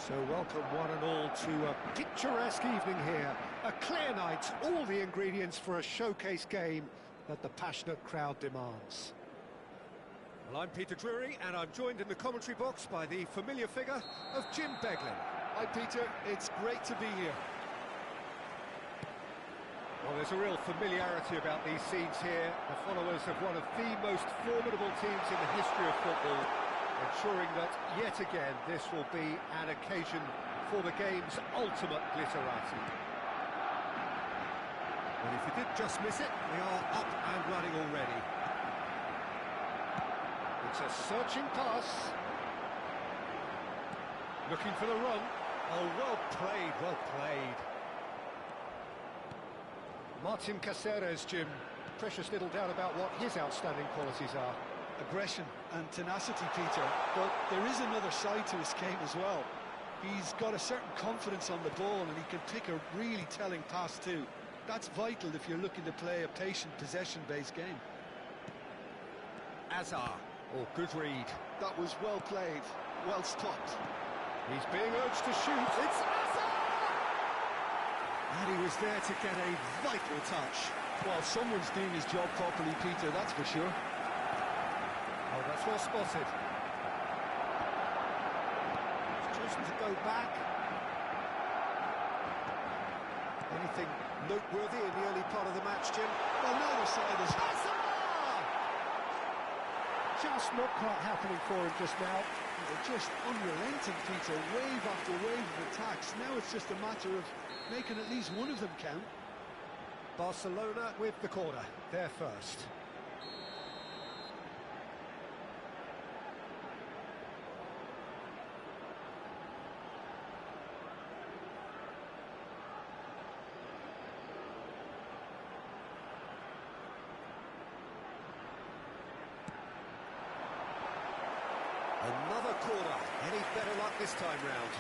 So welcome one and all to a picturesque evening here. A clear night, all the ingredients for a showcase game that the passionate crowd demands. Well, I'm Peter Drury, and I'm joined in the commentary box by the familiar figure of Jim Beglin. Hi Peter, it's great to be here. Well, there's a real familiarity about these scenes here, the followers of one of the most formidable teams in the history of football, ensuring that, yet again, this will be an occasion for the game's ultimate glitterati. Well, if you did just miss it, we are up and running already. It's a searching pass. Looking for the run. Oh, well played, well played. Martin Caceres, Jim. Precious little doubt about what his outstanding qualities are. Aggression and tenacity, Peter, but there is another side to his game as well. He's got a certain confidence on the ball and he can pick a really telling pass too. That's vital if you're looking to play a patient, possession-based game. Azar. Oh, good read. That was well played, well stopped. He's being urged to shoot. It's Azar! And he was there to get a vital touch. Well, someone's doing his job properly, Peter, that's for sure. Oh, that's well spotted. He's chosen to go back. Anything noteworthy in the early part of the match, Jim? Well, neither side is... Azar! Just not quite happening for him just now. They're just unrelenting, Peter, wave after wave of attacks. Now it's just a matter of making at least one of them count. Barcelona with the corner, they're first. Another corner. Any better luck this time round?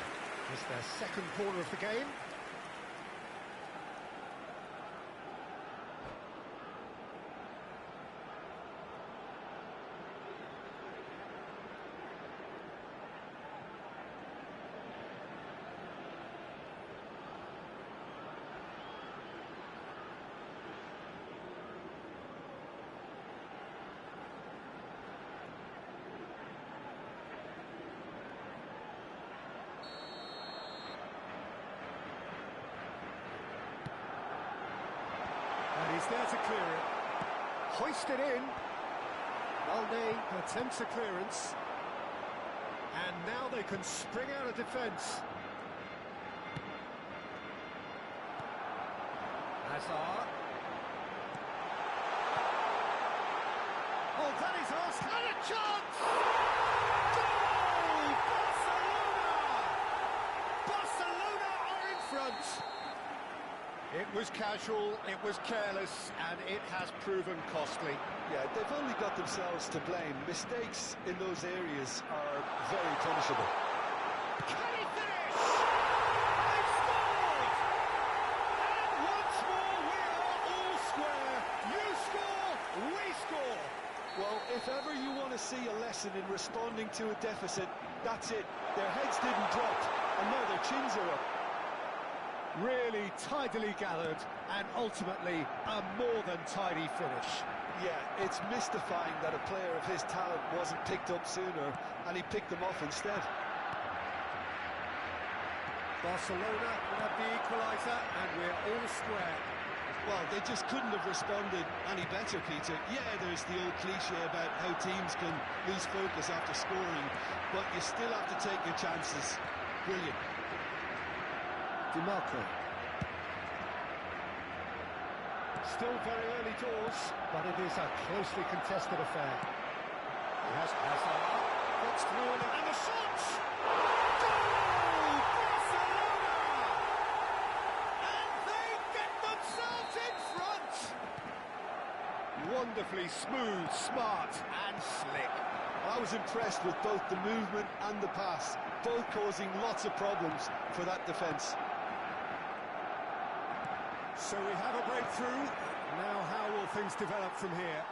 It's their second corner of the game. And he's there to clear it. Hoisted in. Balde attempts a clearance. And now they can spring out of defence. Azar. Oh, that is asked. And a chance! Goal! Barcelona! Barcelona are in front. It was casual, it was careless, and it has proven costly. Yeah, they've only got themselves to blame. Mistakes in those areas are very punishable. Can he finish? They've scored! And once more we are all square. You score, we score. Well, if ever you want to see a lesson in responding to a deficit, that's it. Their heads didn't drop, and now their chins are up. Really tidily gathered, and ultimately a more than tidy finish. Yeah, it's mystifying that a player of his talent wasn't picked up sooner, and he picked them off instead. Barcelona will have the equaliser, and we're all square. Well, they just couldn't have responded any better, Peter. Yeah, there's the old cliche about how teams can lose focus after scoring, but you still have to take your chances. Brilliant. DiMarco. Still very early doors, but it is a closely contested affair. He has Hazard, gets through and the shot! Goal! Barcelona! And they get themselves in front! Wonderfully smooth, smart and slick. I was impressed with both the movement and the pass, both causing lots of problems for that defence. So we have a breakthrough. Now how will things develop from here?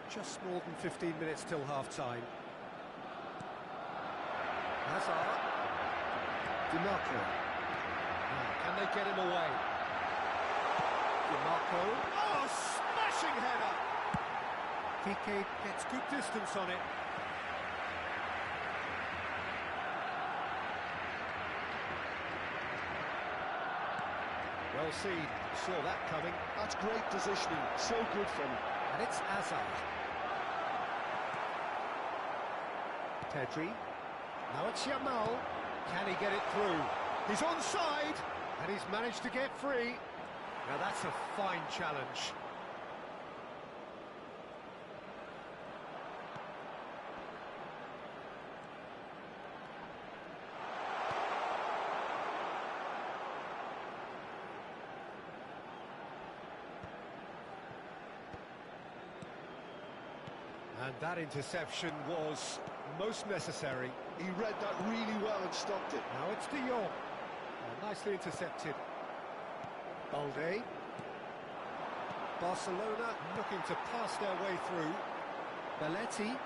Just more than 15 minutes till half-time. Hazard. DiMarco. Can they get him away? DiMarco. Oh, smashing header! Piqué gets good distance on it. Well seen, saw that coming. That's great positioning, so good from him. And it's Hazard. Pedri. Now it's Jamal. Can he get it through? He's onside, and he's managed to get free. Now that's a fine challenge. And that interception was most necessary. He read that really well and stopped it. Now it's De Jong. Nicely intercepted. Balde. Barcelona looking to pass their way through. Belletti.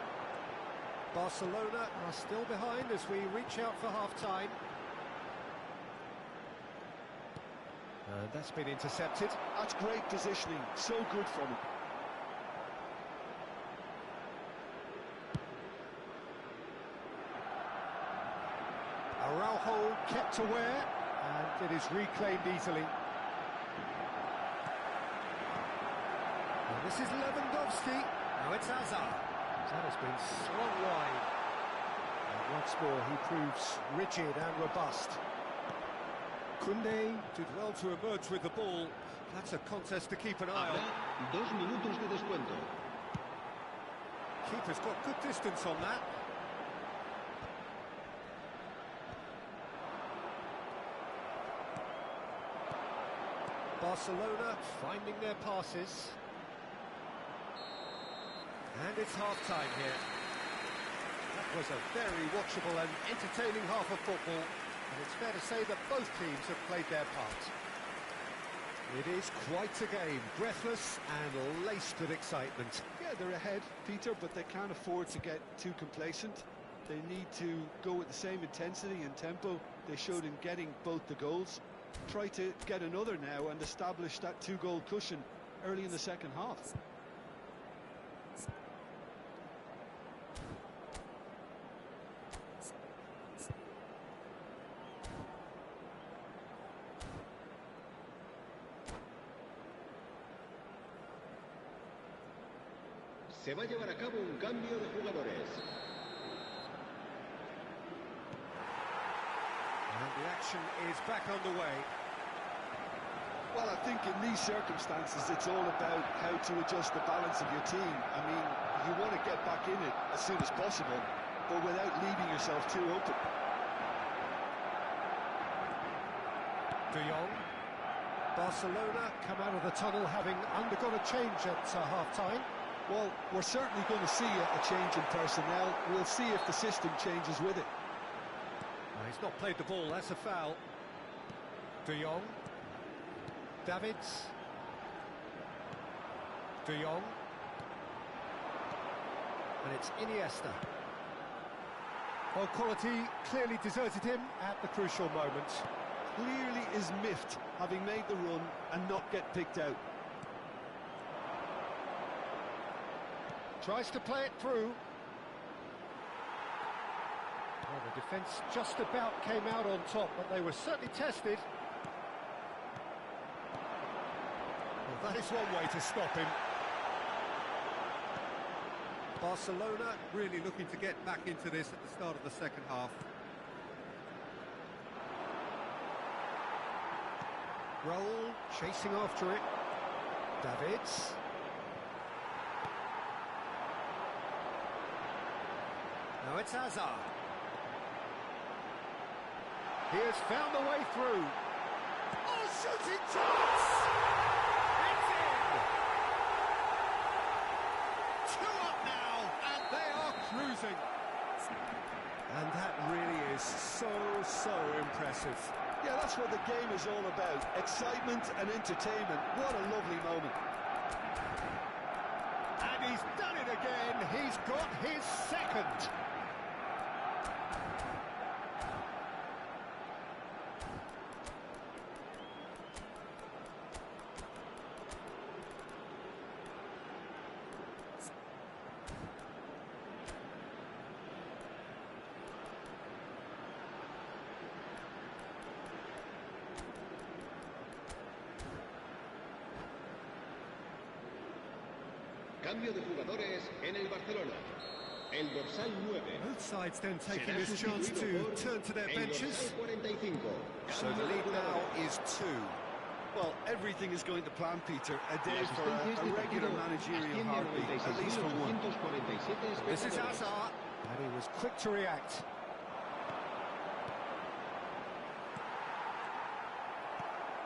Barcelona are still behind as we reach out for half-time. And that's been intercepted. That's great positioning, so good from him. Araujo kept aware, and it is reclaimed easily. And this is Lewandowski. Now it's Hazard. That has been swung wide. And once more he proves rigid and robust. Koundé did well to emerge with the ball. That's a contest to keep an eye on. 2 minutos de descuento. Keeper's got good distance on that. Barcelona finding their passes. And it's half-time here. That was a very watchable and entertaining half of football. And it's fair to say that both teams have played their part. It is quite a game, breathless and laced with excitement. Yeah, they're ahead, Peter, but they can't afford to get too complacent. They need to go with the same intensity and tempo they showed in getting both the goals. Try to get another now and establish that 2-goal cushion early in the second half. Se va a llevar a cabo un cambio de jugadores. And the action is back underway. Well, I think in these circumstances it's all about how to adjust the balance of your team. I mean, you want to get back in it as soon as possible, but without leaving yourself too open. De Jong. Barcelona come out of the tunnel having undergone a change at half-time. Well, we're certainly going to see a change in personnel. We'll see if the system changes with it. He's not played the ball, that's a foul. De Jong. Davids. De Jong. And it's Iniesta. Well, quality clearly deserted him at the crucial moment. Clearly is miffed, having made the run and not get picked out. Tries to play it through. Well, the defence just about came out on top, but they were certainly tested. Well, that is one way to stop him. Barcelona really looking to get back into this at the start of the second half. Raul chasing after it. Davids. Now it's Hazard. He has found the way through. Oh, shooting chance! It's in! 2 up now, and they are cruising. And that really is so impressive. Yeah, that's what the game is all about. Excitement and entertainment. What a lovely moment. And he's done it again. He's got his second. Cambio de jugadores en el Barcelona. El dorsal 9. Both sides then taking Será this chance sustituido to por turn to their el benches. dorsal 45. So the lead now is 2. Well, everything is going to plan, Peter. A day Las for asistencias a del regular partido managerial asciende a heartbeat, at least for one. 96.847 This is espectadores. Hazard, and he was quick to react.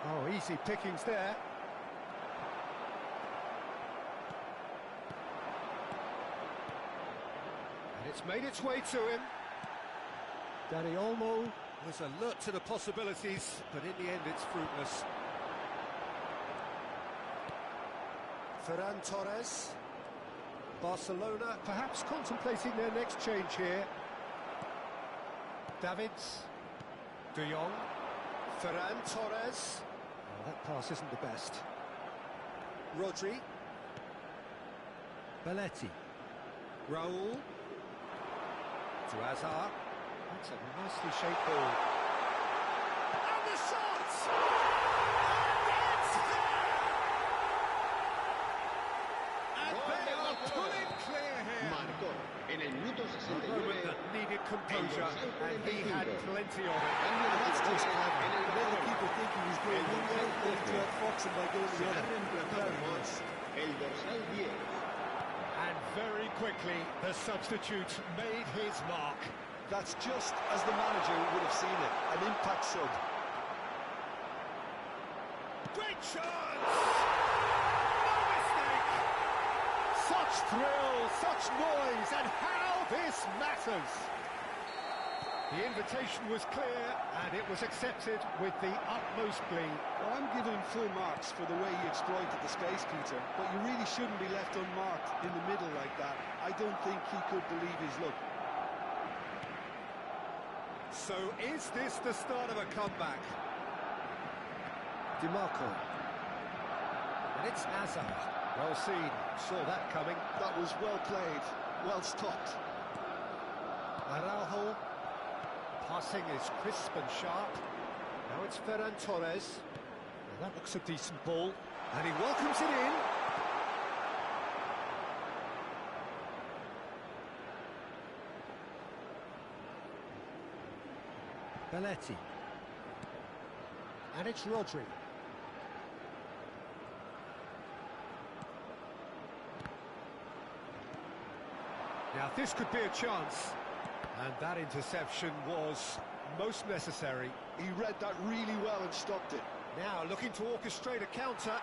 Oh, easy pickings there. And it's made its way to him. Dani Olmo was alert to the possibilities, but in the end it's fruitless. Ferran Torres. Barcelona perhaps contemplating their next change here. Davids. De Jong. Ferran Torres. Oh, that pass isn't the best. Rodri. Belletti. Raul. To Hazard. That's a nicely shaped ball. And the shot! And it's there! And they are pulling clear here. Marcó en el minuto A 69. moment that needed composure, and he had plenty of it. Cambio de That's just jugadores clever. en el It made the Barcelona. keeper think he was going one way, then he tried foxing by going the Será other. reemplazado Very por nice. el dorsal 10. And very quickly, the substitute made his mark. That's just as the manager would have seen it, an impact sub. Great chance! No mistake! Such thrill, such noise, and how this matters! The invitation was clear, and it was accepted with the utmost glee. Well, I'm giving him full marks for the way he exploited the space, Peter, but you really shouldn't be left unmarked in the middle like that. I don't think he could believe his luck. So is this the start of a comeback? DiMarco. And it's Hazard. Well seen, saw that coming. That was well played, well stopped. Araujo. Passing is crisp and sharp. Now it's Ferran Torres. Well, that looks a decent ball. And he welcomes it in. Belletti. And it's Rodri. Now this could be a chance. And that interception was most necessary. He read that really well and stopped it. Now looking to orchestrate a counter.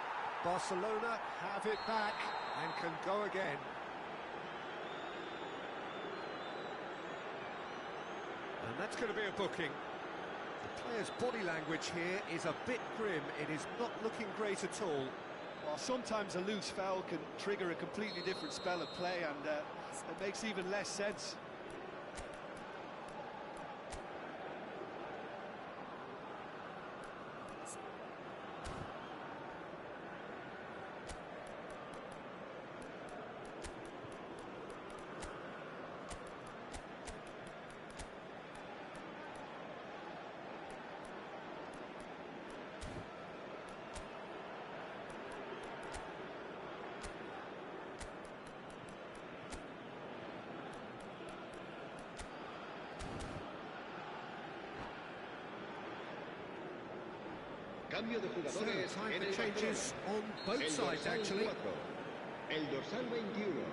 Barcelona have it back and can go again. And that's going to be a booking. The player's body language here is a bit grim. It is not looking great at all. Well, sometimes a loose foul can trigger a completely different spell of play, and it makes even less sense. Cambio de So, jugadores time en for el changes Barcelona. on both El sides, dorsal actually. 4, el dorsal 21,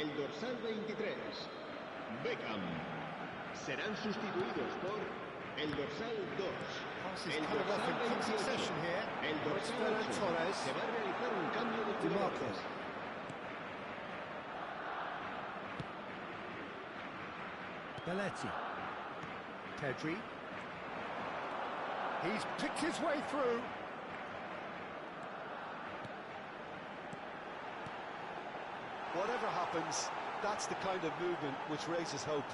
el dorsal 23, Beckham. Serán sustituidos por el dorsal 2, Passes el kind of off in dorsal quick 28, succession here. el Now it's dorsal Ferran 8. Torres. Se va a realizar un cambio de DiMarco. jugadores. Belletti. Pedri. He's picked his way through. Whatever happens, that's the kind of movement which raises hope.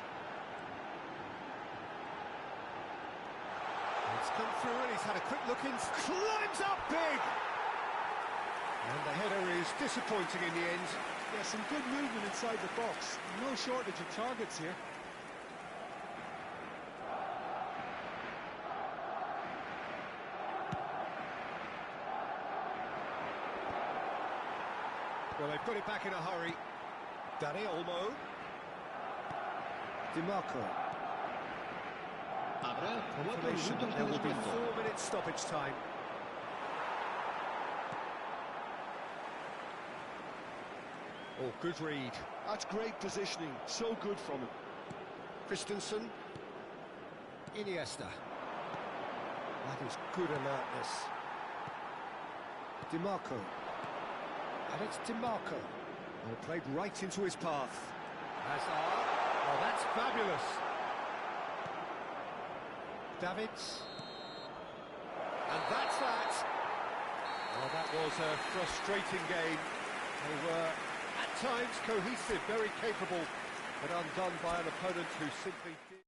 It's come through and he's had a quick look in, climbs up big! And the header is disappointing in the end. Yeah, some good movement inside the box. No shortage of targets here. Well, they've they've got it back in a hurry. Dari Olmo. DiMarco. Habrá 4 Confirmation minutos de there will be descuento. 4 minutes stoppage time. Oh, good read. That's great positioning, so good from him. Christensen. Iniesta. That is good alertness. DiMarco. And it's DiMarco. Oh, played right into his path. Hazard. Oh, that's fabulous. Davids. And that's that. Oh, that was a frustrating game. They were, at times, cohesive, very capable, but undone by an opponent who simply did...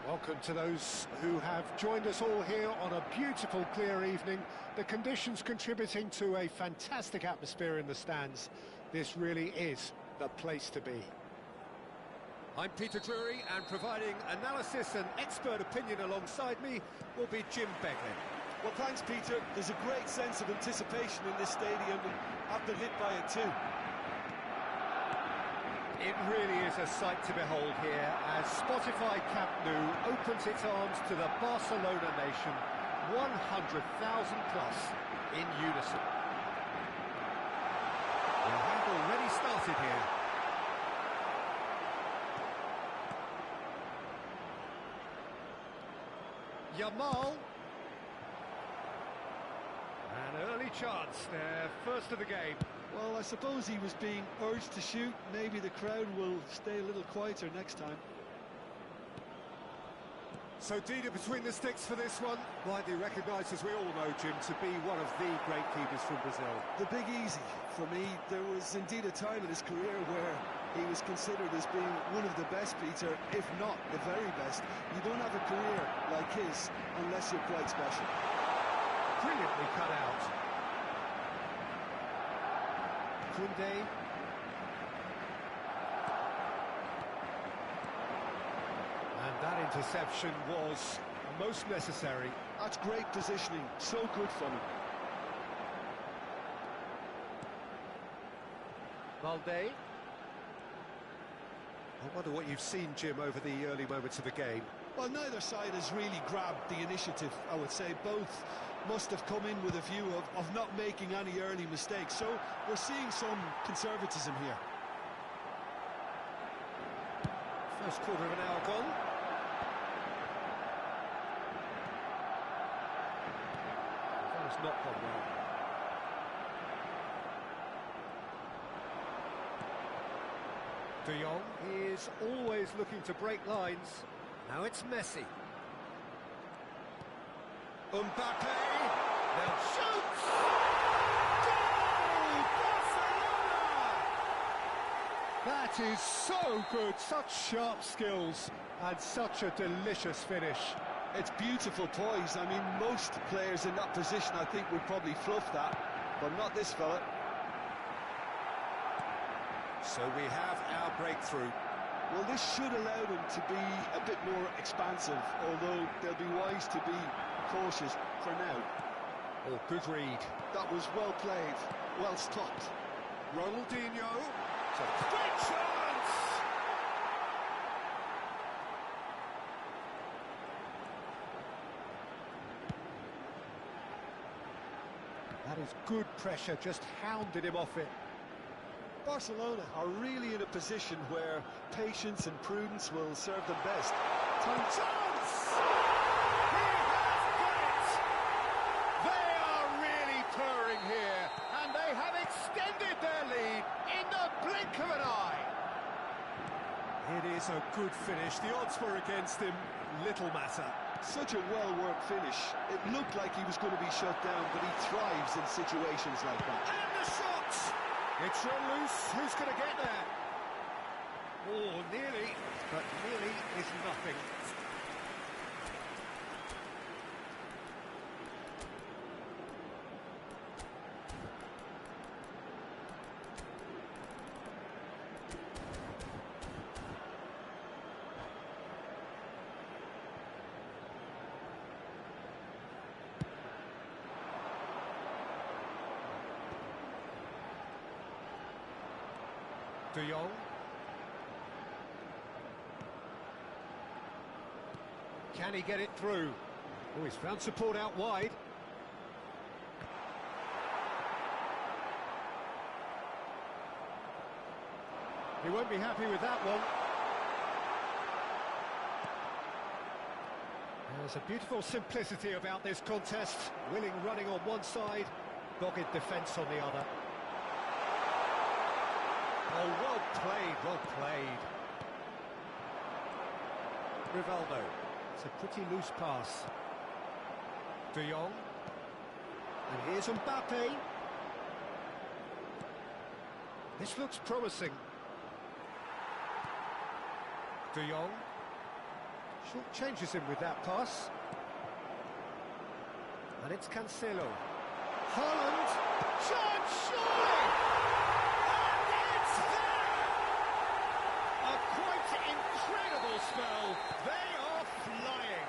Welcome to those who have joined us all here on a beautiful, clear evening. The conditions contributing to a fantastic atmosphere in the stands. This really is the place to be. I'm Peter Drury, and providing analysis and expert opinion alongside me will be Jim Begley. Well, thanks, Peter. There's a great sense of anticipation in this stadium, and I've been hit by it too. It really is a sight to behold here as Spotify Camp Nou opens its arms to the Barcelona nation, 100,000 plus in unison. We have already started here. Yamal. An early chance there, first of the game. Well, I suppose he was being urged to shoot. Maybe the crowd will stay a little quieter next time. So Dida between the sticks for this one. Widely recognised, as we all know, Jim, to be one of the great keepers from Brazil. The big easy. For me, there was indeed a time in his career where he was considered as being one of the best, Peter, if not the very best. You don't have a career like his unless you're quite special. Brilliantly cut out. Kunde. And that interception was most necessary. That's great positioning, so good from him. Valde. I wonder what you've seen, Jim, over the early moments of the game. Well, neither side has really grabbed the initiative, I would say. Both must have come in with a view of not making any early mistakes. So we're seeing some conservatism here. First quarter of an hour gone. That has not gone well. De Jong is always looking to break lines. Now it's Messi. Mbappe now shoots! Goal! Barcelona! That is so good, such sharp skills and such a delicious finish. It's beautiful poise. I mean, most players in that position, I think, would probably fluff that, but not this fella. So we have our breakthrough. Well, this should allow them to be a bit more expansive, although they'll be wise to be cautious for now. Oh, good read. That was well played, well stopped. Ronaldinho. It's a great chance! That is good pressure, just hounded him off it. Barcelona are really in a position where patience and prudence will serve them best. Time Chance! He has got it! They are really purring here, and they have extended their lead in the blink of an eye. It is a good finish. The odds were against him. Little matter. Such a well-worked finish. It looked like he was going to be shut down, but he thrives in situations like that. And the shot! It's run loose. Who's going to get there? Oh, nearly, but nearly is nothing. De Jong. Can he get it through? Oh, he's found support out wide. He won't be happy with that one. There's a beautiful simplicity about this contest. Willing running on one side, dogged defence on the other. Oh, well played, well played. Rivaldo. It's a pretty loose pass. De Jong. And here's Mbappe. This looks promising. De Jong. Short changes him with that pass. And it's Cancelo. Haaland. Chance, surely! And it's there! A quite incredible spell. They are flying.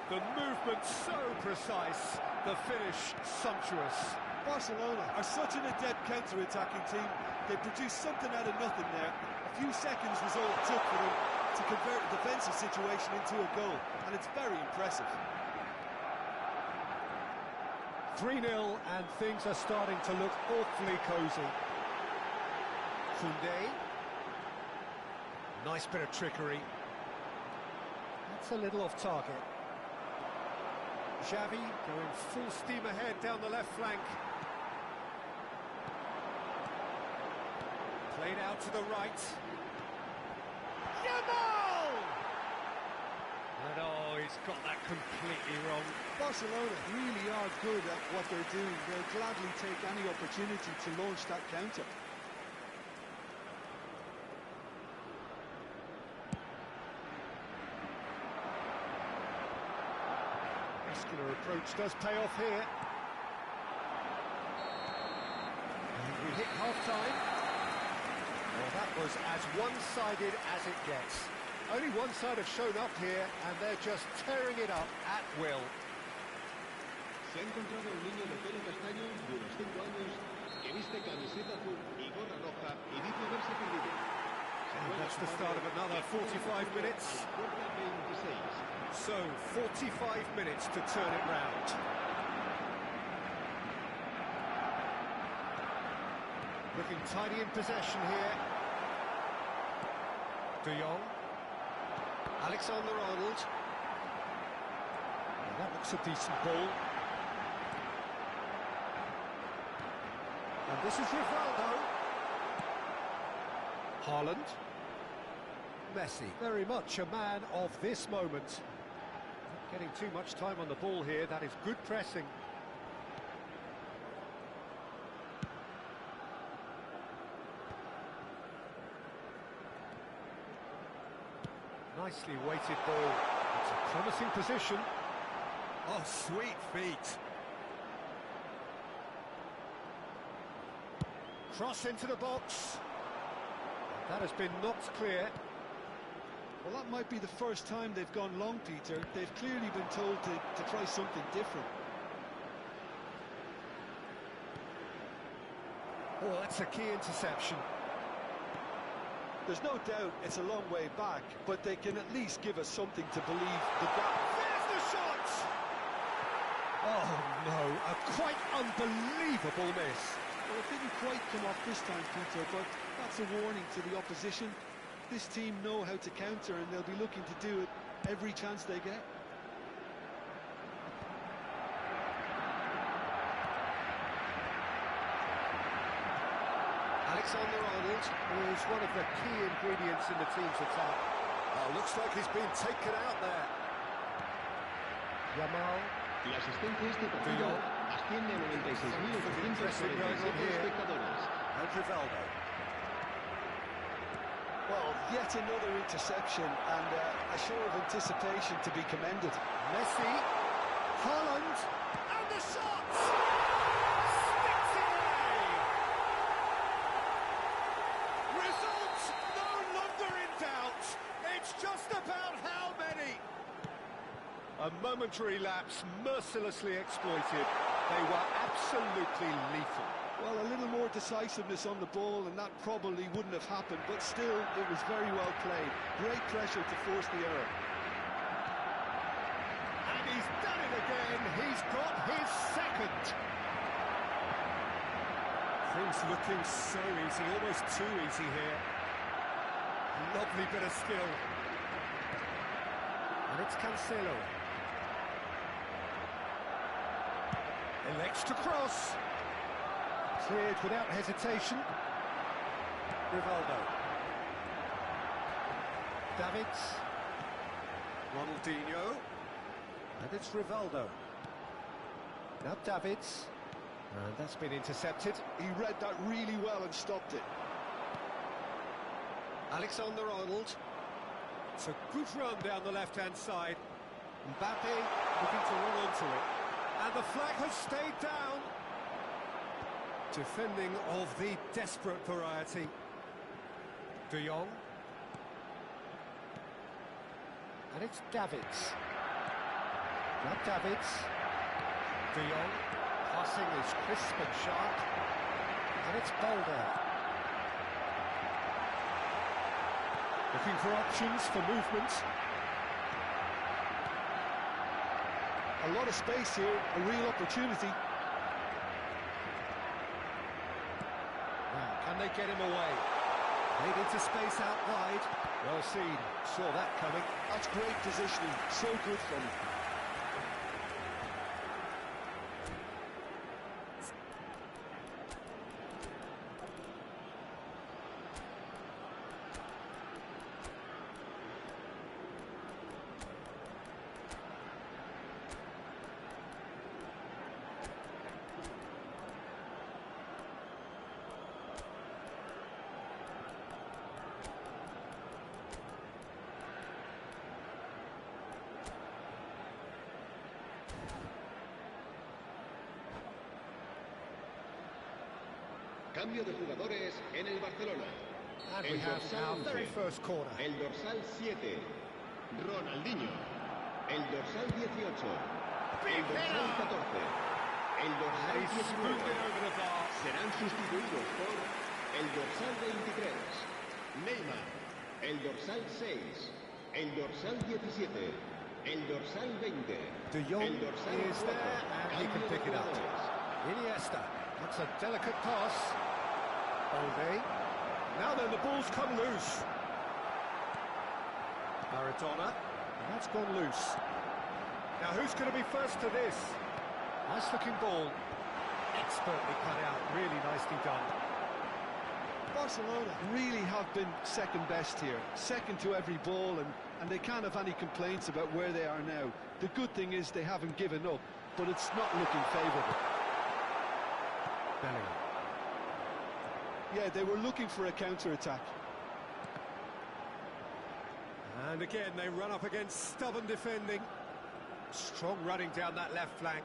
The movement so precise. The finish sumptuous. Barcelona are such an adept counter-attacking team. They produced something out of nothing there. A few seconds was all it took for them to convert a defensive situation into a goal, and it's very impressive. 3-0, and things are starting to look awfully cosy. Kunde. Nice bit of trickery. That's a little off target. Xavi going full steam ahead down the left flank. Played out to the right. Jamal! And he's got that completely wrong. Barcelona really are good at what they're doing. They'll gladly take any opportunity to launch that counter. Muscular approach does pay off here. And we hit half-time. Well, that was as one-sided as it gets. Only one side have shown up here, and they're just tearing it up at will. Se ha encontrado un niño de pelo castaño de unos 5 años que viste camiseta azul y gorra roja y dice haberse perdido. And that's the start of another 45 minutes. So, 45 minutes to turn it round. Looking tidy in possession here. De Jong. Alexander-Arnold. That looks a decent ball. And this is Rivaldo. Haaland. Messi, very much a man of this moment. Not getting too much time on the ball here, that is good pressing. Nicely weighted ball. It's a promising position. Oh, sweet feet. Cross into the box. That has been knocked clear. Well, that might be the first time they've gone long, Peter. They've clearly been told to try something different. Oh, that's a key interception. There's no doubt it's a long way back, but they can at least give us something to believe the gap. There's the shot! Oh, no, a quite unbelievable miss. Well, it didn't quite come off this time, Peter, but that's a warning to the opposition. This team know how to counter, and they'll be looking to do it every chance they get. Alexander-Arnold is one of the key ingredients in the team's attack. Looks like he's been taken out there. Jamal. La asistencia a este partido asciende a 96.847 espectadores. And Rivaldo. Well, yet another interception, and a show of anticipation to be commended. Messi. Haaland. And the shot! Sticks it away! Result no longer in doubt. It's just about how many. A momentary lapse mercilessly exploited. They were absolutely lethal. Well, a little more decisiveness on the ball, and that probably wouldn't have happened, but still, it was very well played. Great pressure to force the error. And he's done it again. He's got his second. Things looking so easy, almost too easy here. Lovely bit of skill. And it's Cancelo. Elects to cross. Cleared without hesitation. Rivaldo. Davids. Ronaldinho. And it's Rivaldo. Now Davids. And that's been intercepted. He read that really well and stopped it. Alexander-Arnold. It's a good run down the left-hand side. Mbappe looking to run onto it. And the flag has stayed down. Defending of the desperate variety. De Jong. And it's Davids. Now Davids. De Jong. Passing is crisp and sharp. And it's Boulder. Looking for options for movement. A lot of space here, a real opportunity. Can they get him away? Made into space out wide. Well seen, saw that coming. That's great positioning, so good from him. Cambio de jugadores en el Barcelona. And we El have dorsal our 11. very first corner. El dorsal 7. Ronaldinho. El dorsal 18. El dorsal 14. El dorsal He's 19. smoothed it over the bar. Serán sustituidos por el dorsal 23. Neymar. El dorsal 6. El dorsal 17. El dorsal 20. De Jong el dorsal is 4. there and he can Cambio de pick it up. jugadores. Iniesta. That's a delicate pass. Olde. Now then, the ball's come loose. Maradona. And that's gone loose. Now who's going to be first to this? Nice looking ball. Expertly cut out. Really nicely done. Barcelona really have been second best here, second to every ball, and they can't have any complaints about where they are now. The good thing is they haven't given up, but it's not looking favourable. Bellingham. Yeah, they were looking for a counter-attack. And again, they run up against stubborn defending. Strong running down that left flank.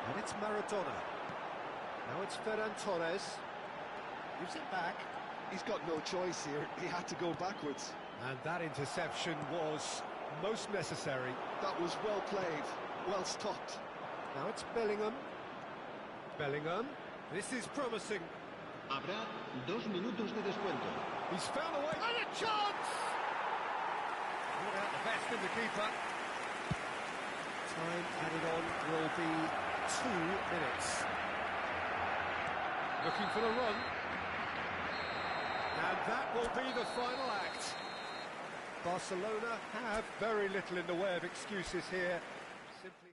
And it's Maradona. Now it's Ferran Torres. Gives it back. He's got no choice here. He had to go backwards. And that interception was most necessary. That was well played, well stopped. Now it's Bellingham. Bellingham. This is promising. Habrá 2 minutos de descuento. He's found a way. And a chance! Brought out the best in the keeper. Time added on will be 2 minutes. Looking for the run. And that will be the final act. Barcelona have very little in the way of excuses here. Simply...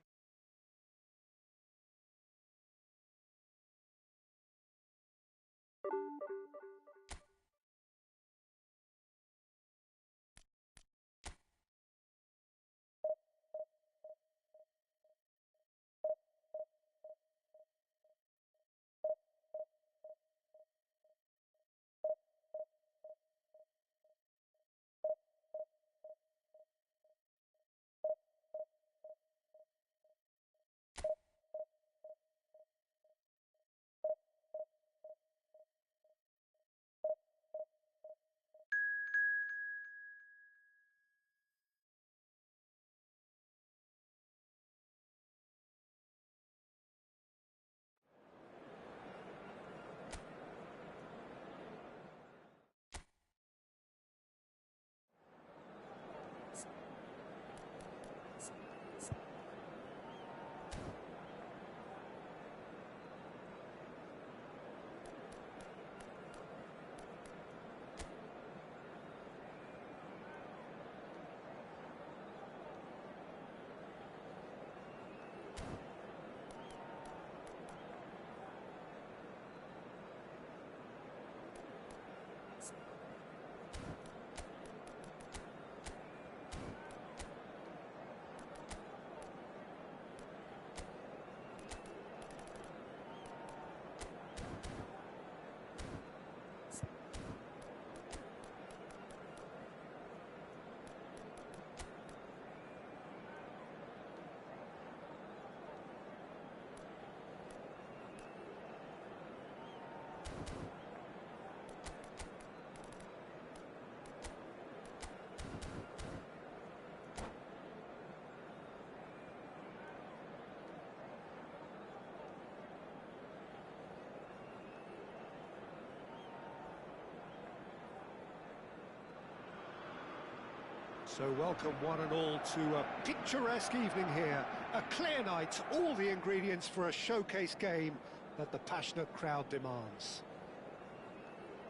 So welcome one and all to a picturesque evening here. A clear night, all the ingredients for a showcase game that the passionate crowd demands.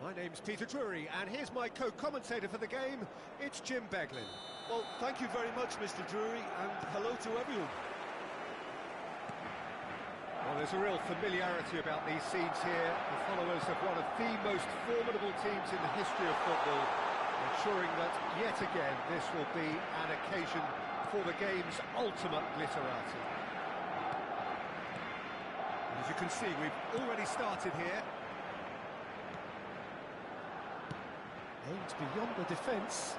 My name's Peter Drury, and here's my co-commentator for the game. It's Jim Beglin. Well, thank you very much, Mr. Drury, and hello to everyone. Well, there's a real familiarity about these scenes here. The followers of one of the most formidable teams in the history of football, ensuring that, yet again, this will be an occasion for the game's ultimate glitterati. As you can see, we've already started here. Aimed beyond the defence.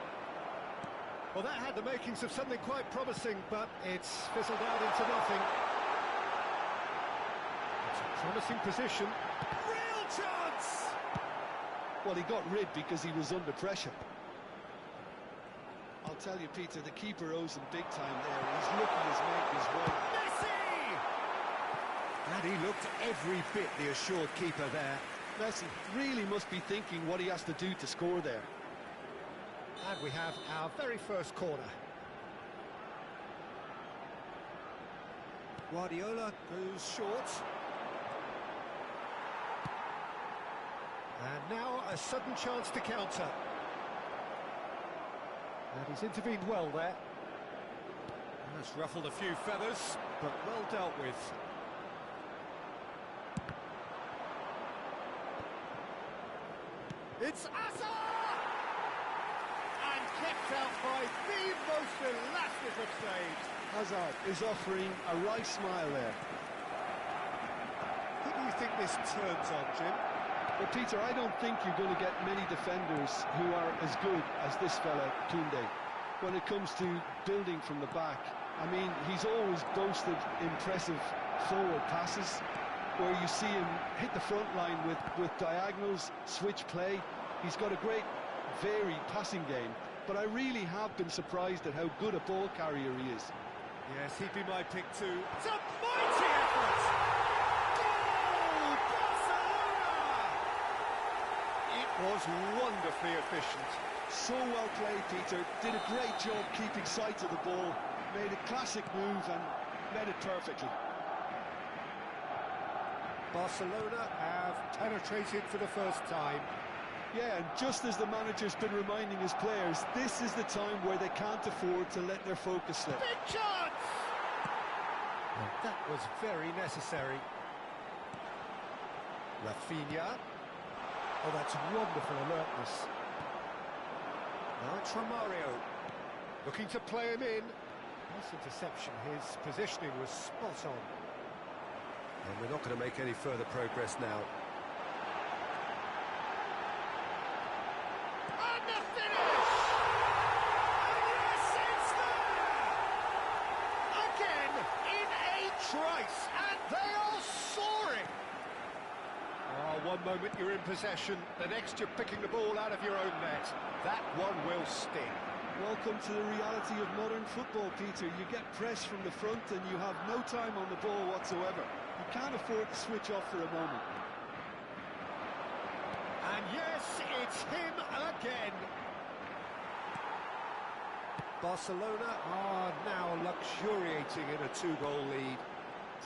Well, that had the makings of something quite promising, but it's fizzled out into nothing. Promising position. Real chance! Well, he got rid because he was under pressure. I'll tell you, Peter, the keeper owes him big time there. He's looking his mate his way. Messi! And he looked every bit the assured keeper there. Messi really must be thinking what he has to do to score there. And we have our very first corner. Guardiola goes short. And now a sudden chance to counter. And he's intervened well there. And that's ruffled a few feathers, but well dealt with. It's Asa! And kept out by the most elastic of saves. Hazard is offering a right smile there. Who do you think this turns on, Jim? Well, Peter, I don't think you're going to get many defenders who are as good as this fella, Koundé, when it comes to building from the back. I mean, he's always boasted impressive forward passes, where you see him hit the front line with diagonals, switch play. He's got a great, varied passing game, but I really have been surprised at how good a ball carrier he is. Yes, he'd be my pick too. It's a mighty effort! Goal! Barcelona! It was wonderfully efficient. So well played, Peter. Did a great job keeping sight of the ball. Made a classic move and met it perfectly. Barcelona have penetrated for the first time. Yeah, and just as the manager's been reminding his players, this is the time where they can't afford to let their focus slip. Big chance! And that was very necessary. Rafinha. Oh, that's wonderful alertness. Now it's Romario. Looking to play him in. Nice interception. His positioning was spot on. And we're not going to make any further progress now. And the finish! And yes, it's there! Again, in a trice, and they are soaring! One moment you're in possession, the next you're picking the ball out of your own net. That one will sting. Welcome to the reality of modern football, Peter. You get press from the front and you have no time on the ball whatsoever. You can't afford to switch off for a moment. And yes, it's him again. Barcelona are now luxuriating in a two-goal lead.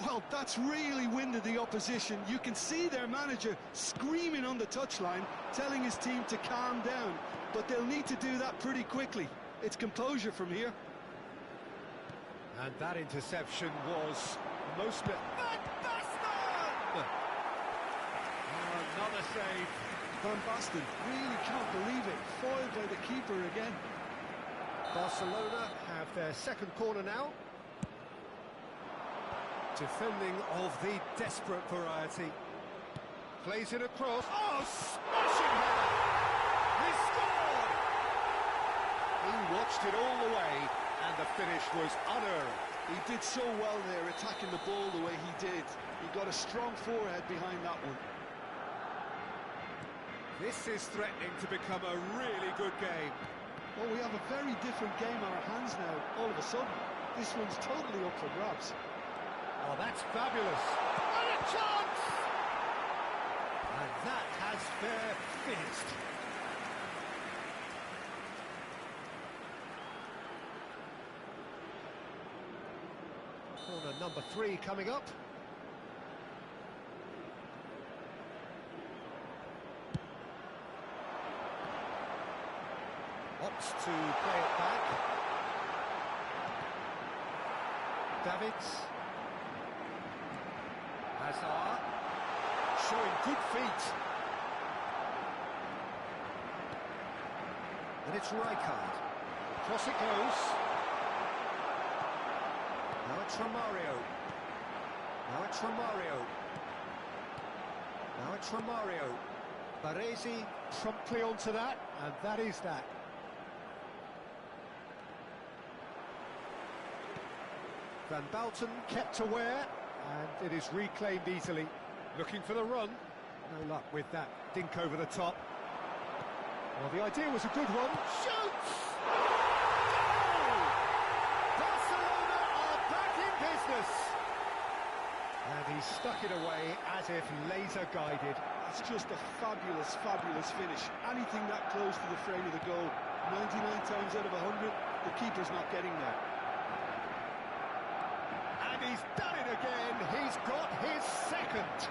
Well, that's really winded the opposition. You can see their manager screaming on the touchline, telling his team to calm down. But they'll need to do that pretty quickly. It's composure from here. And that interception was most... Van Basten! Another save. Van Basten really can't believe it. Foiled by the keeper again. Barcelona have their second corner now. Defending of the desperate variety. Plays it across. Oh, smashing header! He scored! He watched it all the way, and the finish was unearned. He did so well there, attacking the ball the way he did. He got a strong forehead behind that one. This is threatening to become a really good game. Well, we have a very different game on our hands now, all of a sudden. This one's totally up for grabs. Oh, that's fabulous. And a chance! And that has fair finished. Corner number 3 coming up. Opts to play it back. Davids. Hazard. Showing good feet. And it's Rijkaard. Across it goes. Now it's Romario. Now it's Romario. Now it's Romario. Baresi promptly onto that, and that is that. Van Basten kept aware, and it is reclaimed easily. Looking for the run. No luck with that dink over the top. Well, the idea was a good one. Shoots! Goal! Barcelona are back in business. And he stuck it away as if laser-guided. It's just a fabulous, fabulous finish. Anything that close to the frame of the goal, 99 times out of 100, the keeper's not getting there. And he's done it again. He's got his second.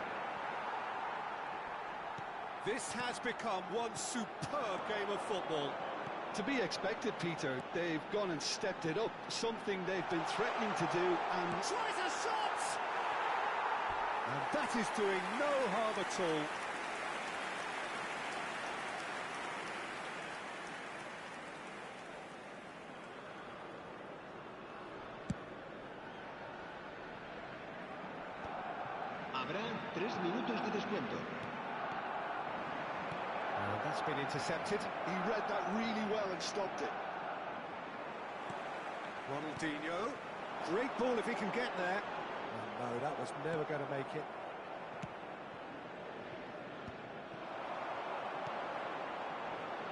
This has become one superb game of football. To be expected, Peter. They've gone and stepped it up, something they've been threatening to do, and... Tries a shot! And that is doing no harm at all. Habrá 3 minutos de descuento. And that's been intercepted. He read that really well and stopped it. Ronaldinho. Great ball if he can get there. Oh, no, that was never going to make it.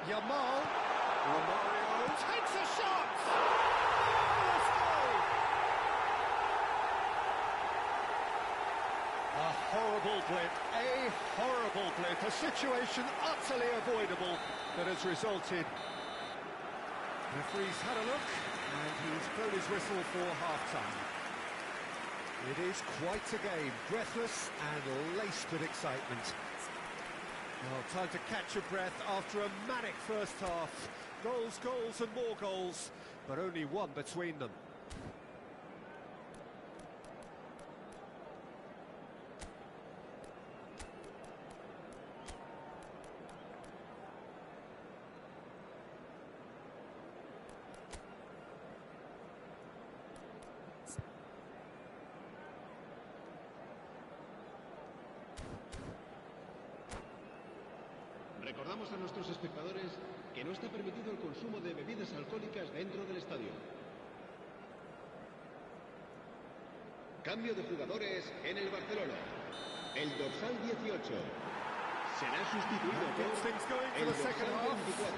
Jamal. Romario takes a shot! Marvellous goal! A horrible blip, a horrible blip, a situation utterly avoidable that has resulted. The referee's had a look, and he's blown his whistle for half-time. It is quite a game, breathless and laced with excitement. Well, time to catch your breath after a manic first half. Goals, goals and more goals, but only one between them. Recordamos a nuestros espectadores que no está permitido el consumo de bebidas alcohólicas dentro del estadio. Cambio de jugadores en el Barcelona. El dorsal 18 será sustituido por el dorsal 24.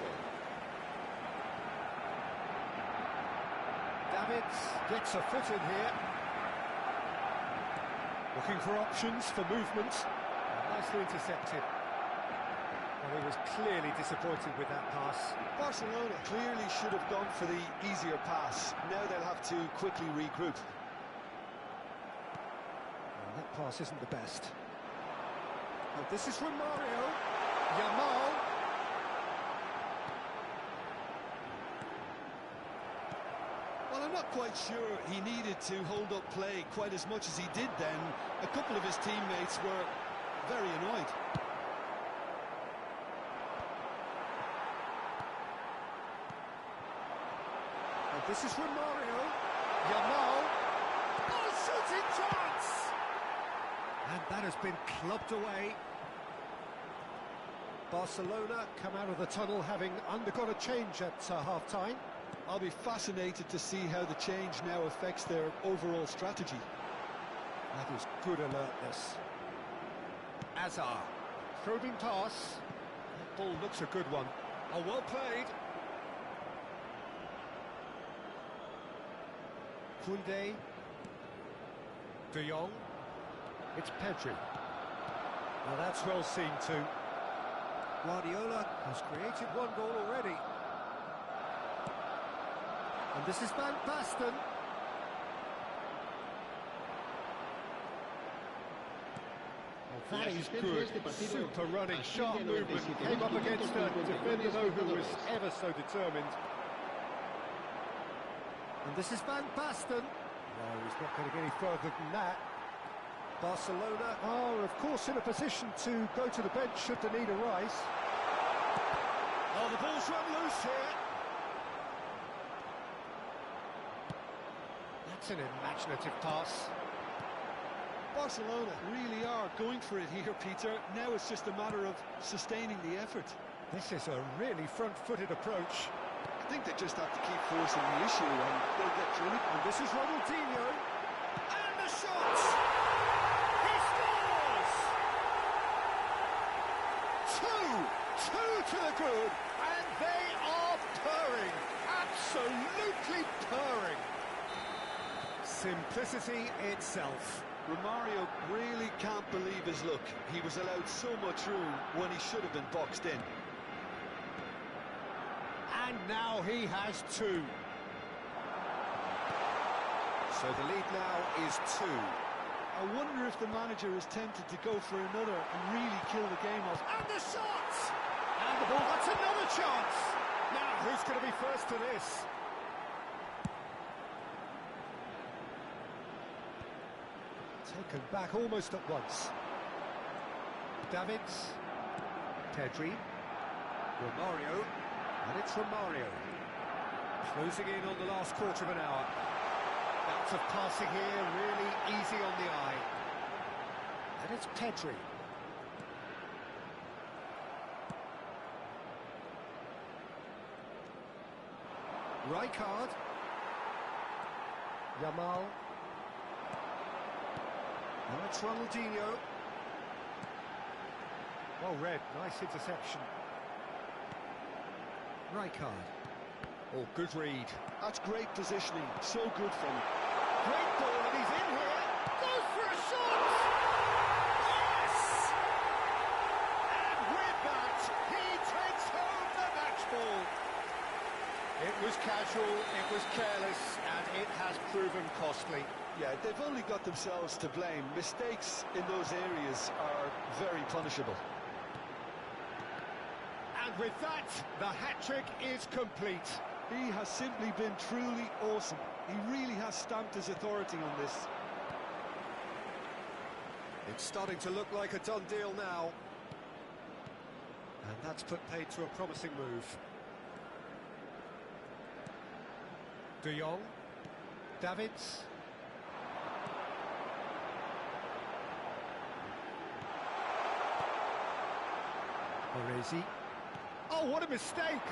Davids gets a foot in here. Looking for options for movement. Nicely intercepted. Well, he was clearly disappointed with that pass. Barcelona clearly should have gone for the easier pass. Now they'll have to quickly regroup. Well, that pass isn't the best. Oh, this is from Mario. Jamal. Well, I'm not quite sure he needed to hold up play quite as much as he did then. A couple of his teammates were very annoyed. This is from Mario. Jamal. Oh, shooting chance! And that has been clubbed away. Barcelona come out of the tunnel having undergone a change at half-time. I'll be fascinated to see how the change now affects their overall strategy. That is good alertness. Azar. Probing pass. That ball looks a good one. Oh, well played. Koundé, De Jong, it's Pedri. Now that's well seen too. Guardiola has created one goal already. And this is Van Basten. Well, that is good. Super running, sharp movement. Came up against a defender though who was ever so determined. And this is Van Basten. No, he's not going to get any further than that. Barcelona are, of course, in a position to go to the bench should the need arise. Oh, the ball's run loose here. That's an imaginative pass. Barcelona really are going for it here, Peter. Now it's just a matter of sustaining the effort. This is a really front-footed approach. I think they just have to keep forcing the issue and they'll get through it. And this is Ronaldinho. And the shot! He scores! two to the good, and they are purring, absolutely purring. Simplicity itself. Romario really can't believe his luck. He was allowed so much room when he should have been boxed in. And now he has two. So the lead now is 2. I wonder if the manager is tempted to go for another and really kill the game off. And the shot! And the ball, that's another chance! Now, who's going to be first to this? Taken back almost at once. Davids. Pedri. Romario. And it's Romario. Closing in on the last quarter of an hour. Bouts of passing here, really easy on the eye. And it's Pedri. Rijkaard. Yamal. Now it's Ronaldinho. Well read, nice interception. Rijkaard. Oh, good read. That's great positioning, so good from him. Great ball, and he's in here. Goes for a shot! Yes! And with that, he takes home the match ball. It was casual, it was careless, and it has proven costly. Yeah, they've only got themselves to blame. Mistakes in those areas are very punishable. And with that, the hat-trick is complete. He has simply been truly awesome. He really has stamped his authority on this. It's starting to look like a done deal now. And that's put paid to a promising move. De Jong. Davids. Orezi. Oh, what a mistake!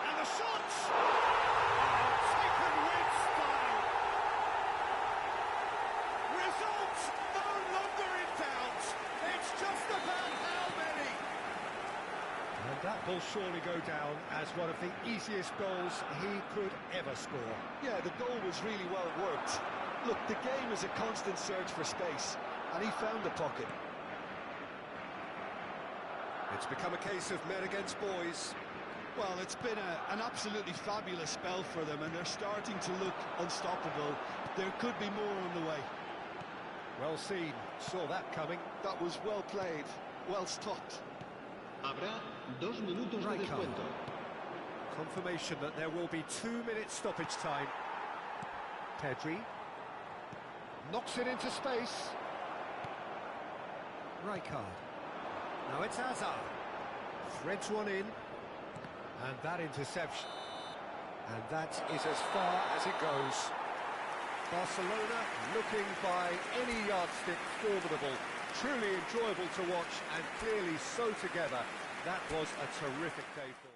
And the shots! Oh, taken with style! Results no longer in doubt. It's just about how many. And that will surely go down as one of the easiest goals he could ever score. Yeah, the goal was really well worked. Look, the game is a constant search for space, and he found the pocket. It's become a case of men against boys. Well, it's been an absolutely fabulous spell for them, and they're starting to look unstoppable. There could be more on the way. Well seen, saw that coming. That was well played, well stopped. Habrá 2 minutos de descuento. Confirmation that there will be 2 minutes stoppage time. Pedri. Knocks it into space. Rijkaard. Now it's Hazard. Threads one in. And that interception. And that is as far as it goes. Barcelona looking by any yardstick formidable. Truly enjoyable to watch and clearly so together. That was a terrific day for them.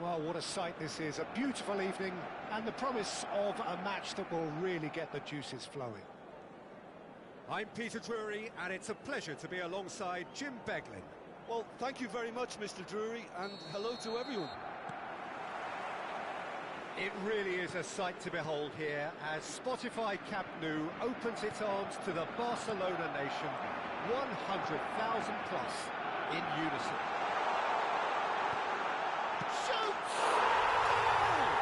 Well, what a sight this is. A beautiful evening and the promise of a match that will really get the juices flowing. I'm Peter Drury, and it's a pleasure to be alongside Jim Beglin. Well, thank you very much, Mr. Drury, and hello to everyone. It really is a sight to behold here as Spotify Camp Nou opens its arms to the Barcelona nation, 100,000 plus in unison. Shoots! Goal!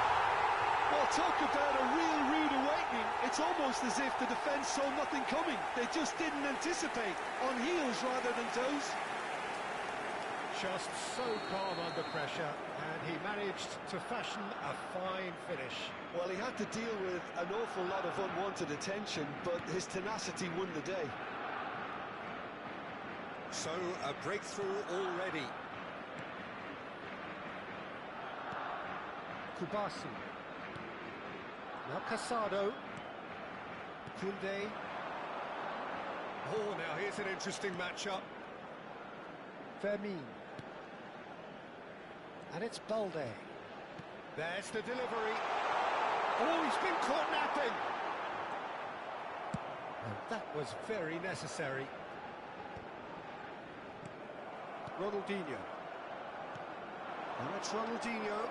Well, talk about a real rude awakening. It's almost as if the defence saw nothing coming. They just didn't anticipate, on heels rather than toes. Just so calm under pressure, and he managed to fashion a fine finish. Well, he had to deal with an awful lot of unwanted attention, but his tenacity won the day. So, a breakthrough already. Kubasi. Now Casado. Koundé. Oh, now here's an interesting matchup. Fermin. And it's Balde. There's the delivery. Oh, he's been caught napping. And that was very necessary. Ronaldinho. And it's Ronaldinho.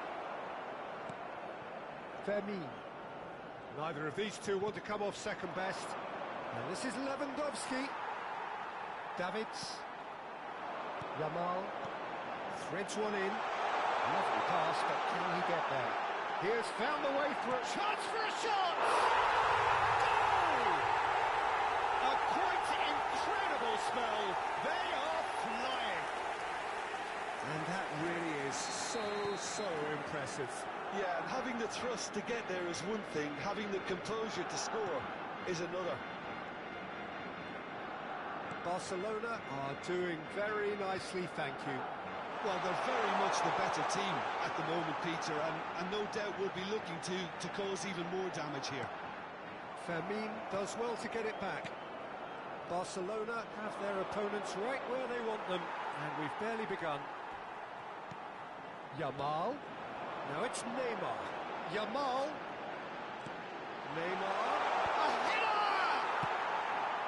Fermin. Neither of these two want to come off second best. And this is Lewandowski. Davids. Yamal. Threads one in. Lovely pass, but can he get there? He has found the way through. Chance for a shot! Goal! A quite incredible spell. They are flying. And that really is so impressive. Yeah, and having the thrust to get there is one thing, having the composure to score is another. Barcelona are doing very nicely, thank you. Well, they're very much the better team at the moment, Peter, and no doubt will be looking to cause even more damage here. Fermin does well to get it back. Barcelona have their opponents right where they want them, and we've barely begun. Yamal. Now it's Neymar. Yamal. Neymar. A header!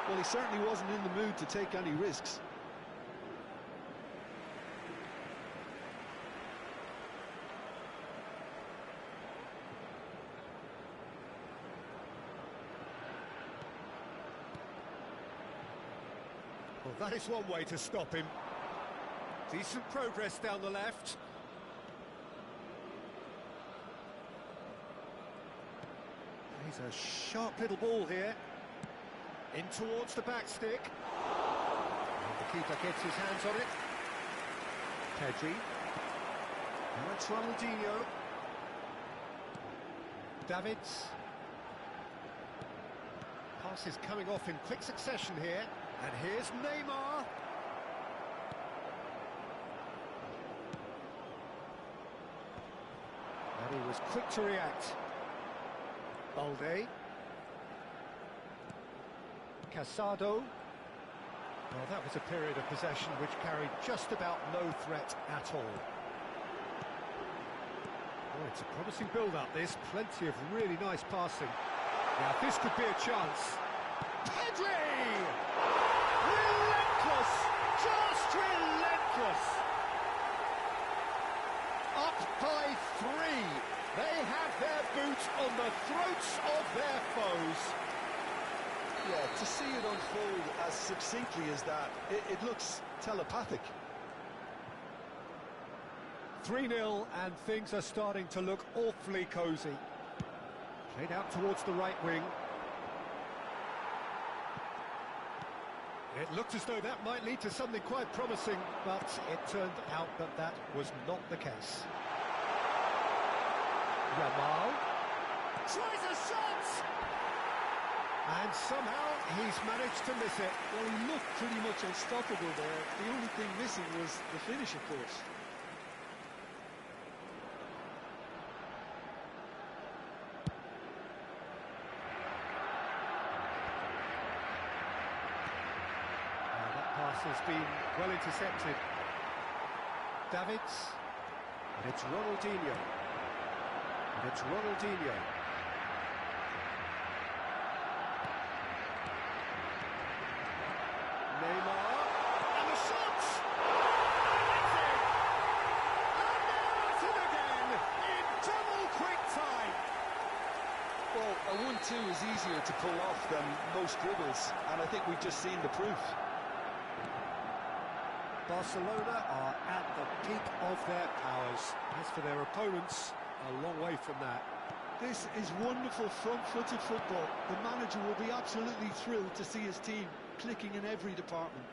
Well, he certainly wasn't in the mood to take any risks. Well, that is one way to stop him. Decent progress down the left. He's a sharp little ball here. In towards the back stick. And the keeper gets his hands on it. Pedri. Now it's Ronaldinho. Davids. Pass is coming off in quick succession here. And here's Neymar. And he was quick to react. Balde. Casado. Well, that was a period of possession which carried just about no threat at all. Oh, it's a promising build-up, this. Plenty of really nice passing. Now, this could be a chance. Pedri! Relentless! Just relentless! Up by 3. They have their boot on the throats of their foes. Yeah, to see it unfold as succinctly as that, it looks telepathic. 3-0, and things are starting to look awfully cosy. Played out towards the right wing. It looked as though that might lead to something quite promising, but it turned out that that was not the case. Yamal tries a shot! And somehow he's managed to miss it. Well, he looked pretty much unstoppable there. The only thing missing was the finish, of course. That pass has been well intercepted. Davids. And it's Ronaldinho. And it's Ronaldinho. Neymar. And the shots! That's it! And they're at it again in double quick time. Well, a 1-2 is easier to pull off than most dribbles, and I think we've just seen the proof. Barcelona are at the peak of their powers. As for their opponents, a long way from that. This is wonderful front-footed football. The manager will be absolutely thrilled to see his team clicking in every department.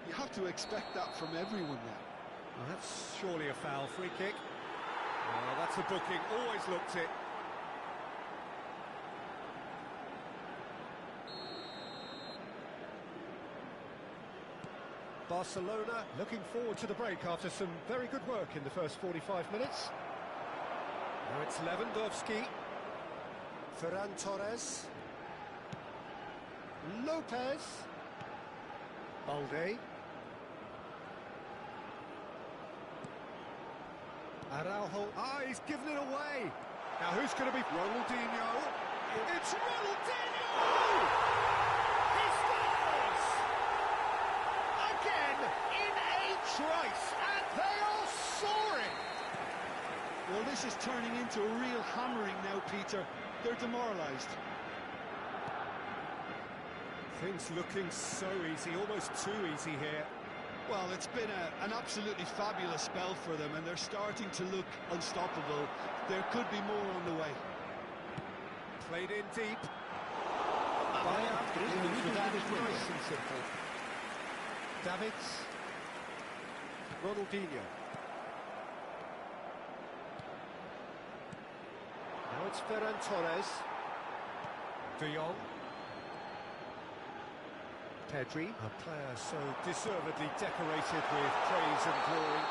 You have to expect that from everyone now. Well, that's surely a foul. Free kick. Well, that's a booking. Always looked it. Barcelona looking forward to the break after some very good work in the first 45 minutes. Now it's Lewandowski. Ferran Torres. Lopez. Balde. Araujo. Ah, he's given it away. Now who's going to be Ronaldinho? It's Ronaldinho! He scores! Again in a trice, and they are soaring! Well, this is turning into a real hammering now, Peter. They're demoralised. Things looking so easy, almost too easy here. Well, it's been an absolutely fabulous spell for them, and they're starting to look unstoppable. There could be more on the way. Played in deep. Nice and simple. Davids. Ronaldinho. Now it's Ferran Torres. De Jong. Pedri, a player so deservedly decorated with praise and glory.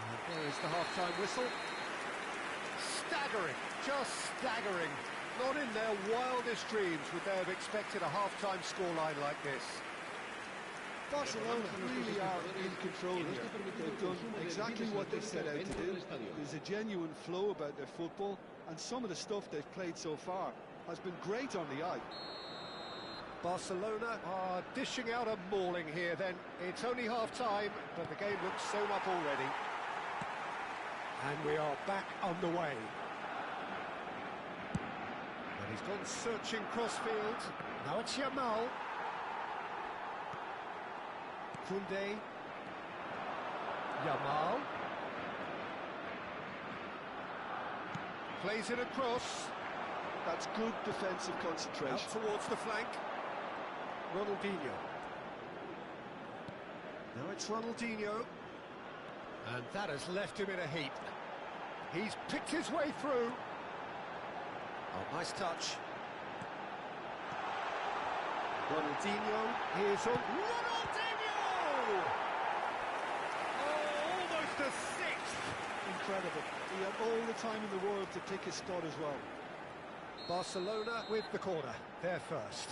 And there is the half-time whistle. Staggering, just staggering. Not in their wildest dreams would they have expected a half-time scoreline like this. Barcelona really are in control here. They've done exactly what they set out to do. There's a genuine flow about their football, and some of the stuff they've played so far has been great on the eye. Barcelona are dishing out a mauling here then. It's only half-time, but the game looks sewn up already. And we are back underway. He's gone searching crossfield. Now it's Jamal. Koundé. Jamal. Plays it across. That's good defensive concentration. Out towards the flank. Ronaldinho. Now it's Ronaldinho. And that has left him in a heap. He's picked his way through. Oh, nice touch. Ronaldinho is on. Ronaldinho! Oh, almost a sixth. Incredible. He had all the time in the world to pick his spot as well. Barcelona with the corner. They're first.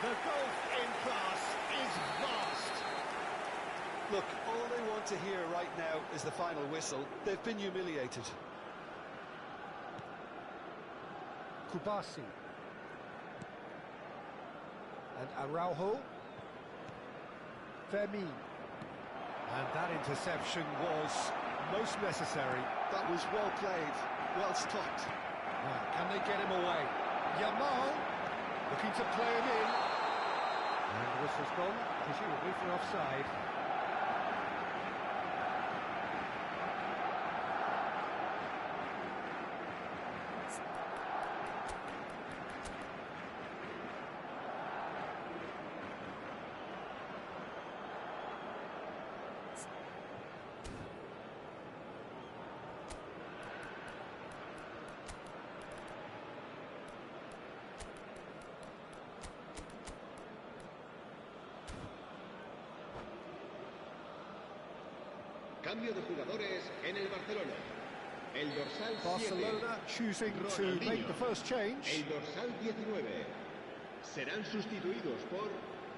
The gulf in class is vast. Look, all they want to hear right now is the final whistle. They've been humiliated. Kubasi. And Araujo. Fermin. And that interception was most necessary. That was well played, well stopped. Can they get him away? Jamal. Looking to play him in. And the whistle's gone, presumably for offside. Cambio de jugadores en el Barcelona. El dorsal 7. Barcelona choosing to make the first change. El dorsal 19. Serán sustituidos por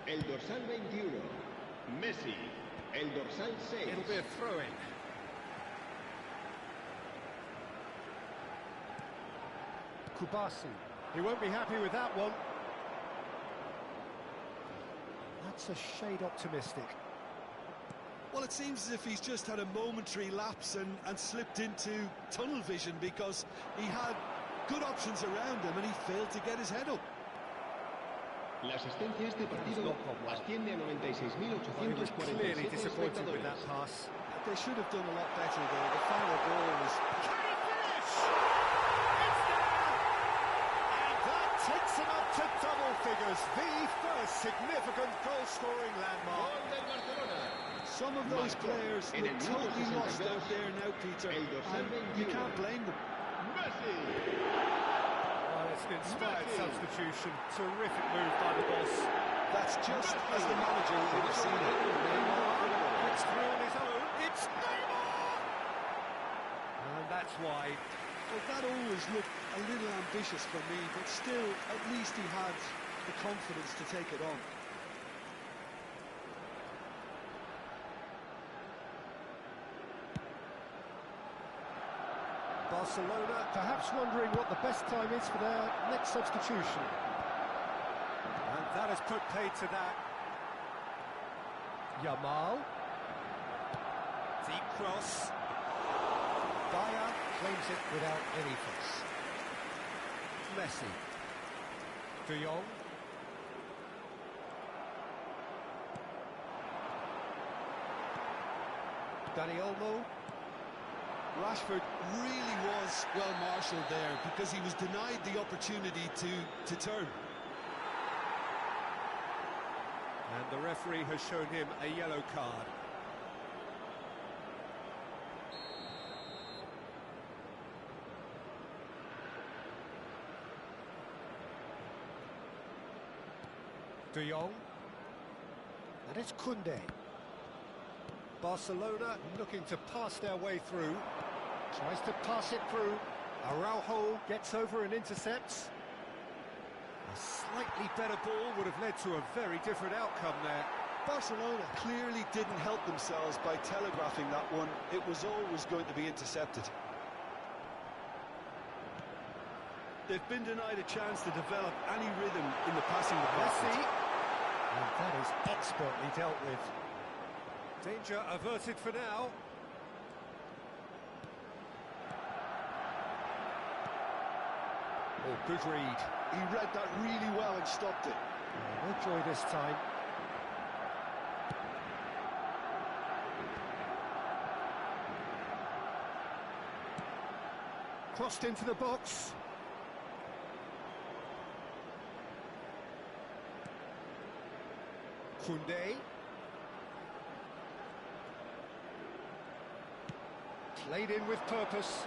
el dorsal 21. Messi. El dorsal 6. It'll be a throw-in. Kubasi. He won't be happy with that one. That's a shade optimistic. Well, it seems as if he's just had a momentary lapse and slipped into tunnel vision, because he had good options around him and he failed to get his head up. La asistencia a este partido asciende a He was clearly 96.847 disappointed with that espectadores. pass. They should have done a lot better there. The final ball was... Can he finish? It's there! And that takes him up to double figures. The first significant goal-scoring landmark. Gol del Barcelona. Some of those players look totally lost out there now, Peter, and you can't blame them. Messi. Oh, it's an inspired substitution. Terrific move by the boss. That's just as the manager would have seen it. Gets through on his own. It's Neymar! And that's why. Well, that always looked a little ambitious for me, but still, at least he had the confidence to take it on. Barcelona perhaps wondering what the best time is for their next substitution. And that has put paid to that. Yamal. Deep cross. Dyer claims it without any fuss. Messi. De Jong. Dani Olmo. Rashford really was well marshalled there, because he was denied the opportunity to turn. And the referee has shown him a yellow card. De Jong. And it's Koundé. Barcelona looking to pass their way through. Tries to pass it through. Araujo gets over and intercepts. A slightly better ball would have led to a very different outcome there. Barcelona clearly didn't help themselves by telegraphing that one. It was always going to be intercepted. They've been denied a chance to develop any rhythm in the passing department. Messi. And that is expertly dealt with. Danger averted for now. Oh, good read. He read that really well and stopped it. No joy this time. Crossed into the box. Koundé. Played in with purpose.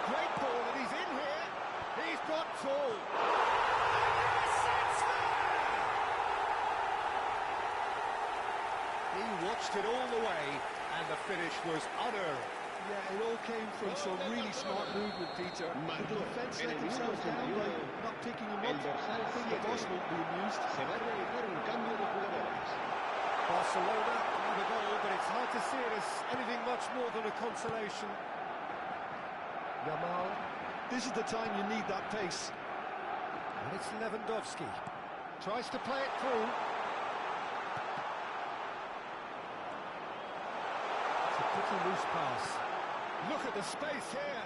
Great ball, and he's in here. He's got two. He watched it all the way, and the finish was unearned. Yeah, it all came from some really smart movement, Peter. The defence let themselves down by not picking him up. I think the boss won't be amused. Se va a realizar un cambio de jugadores. Barcelona have a goal, but it's hard to see it as anything much more than a consolation. Yamal. This is the time you need that pace. And it's Lewandowski. Tries to play it through. It's a pretty loose pass. Look at the space here.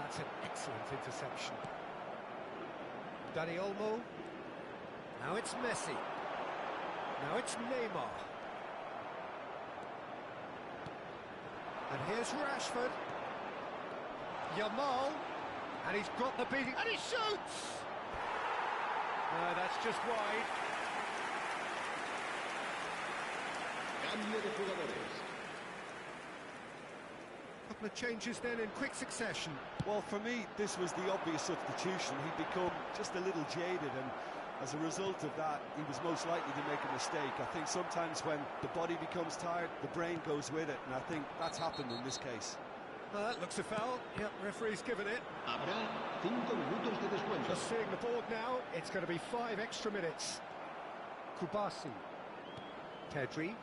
That's an excellent interception. Dani Olmo. Now it's Messi. Now it's Neymar. And here's Rashford. Yamal. And he's got the beating. And he shoots! No, that's just wide. Cambio de jugadores. Couple of changes then in quick succession. Well, for me, this was the obvious substitution. He'd become just a little jaded, and as a result of that, he was most likely to make a mistake. I think sometimes when the body becomes tired, the brain goes with it, and I think that's happened in this case. That looks a foul. Yep, referee's given it. Habrá 5 minutos de descuento. Just seeing the board now, it's going to be 5 extra minutes. Kubasi. Pedri.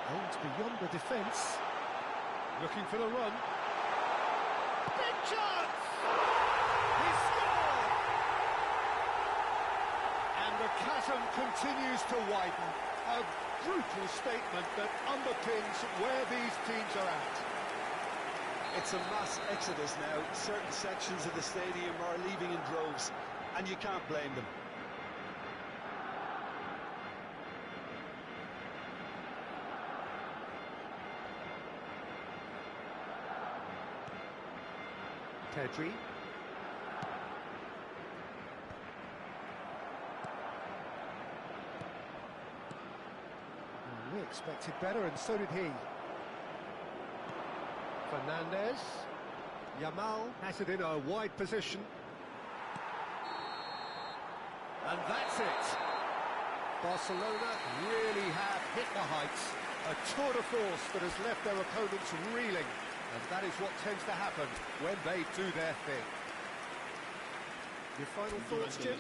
Holds beyond the defence. Looking for the run. Big chance! He scored! And the chasm continues to widen. A brutal statement that underpins where these teams are at. It's a mass exodus now. Certain sections of the stadium are leaving in droves, and you can't blame them. Pedri. We expected better, and so did he. Fernandez. Yamal has it in a wide position. And that's it. Barcelona really have hit the heights. A tour de force that has left their opponents reeling. And that is what tends to happen when they do their thing. Your final thoughts, Jim?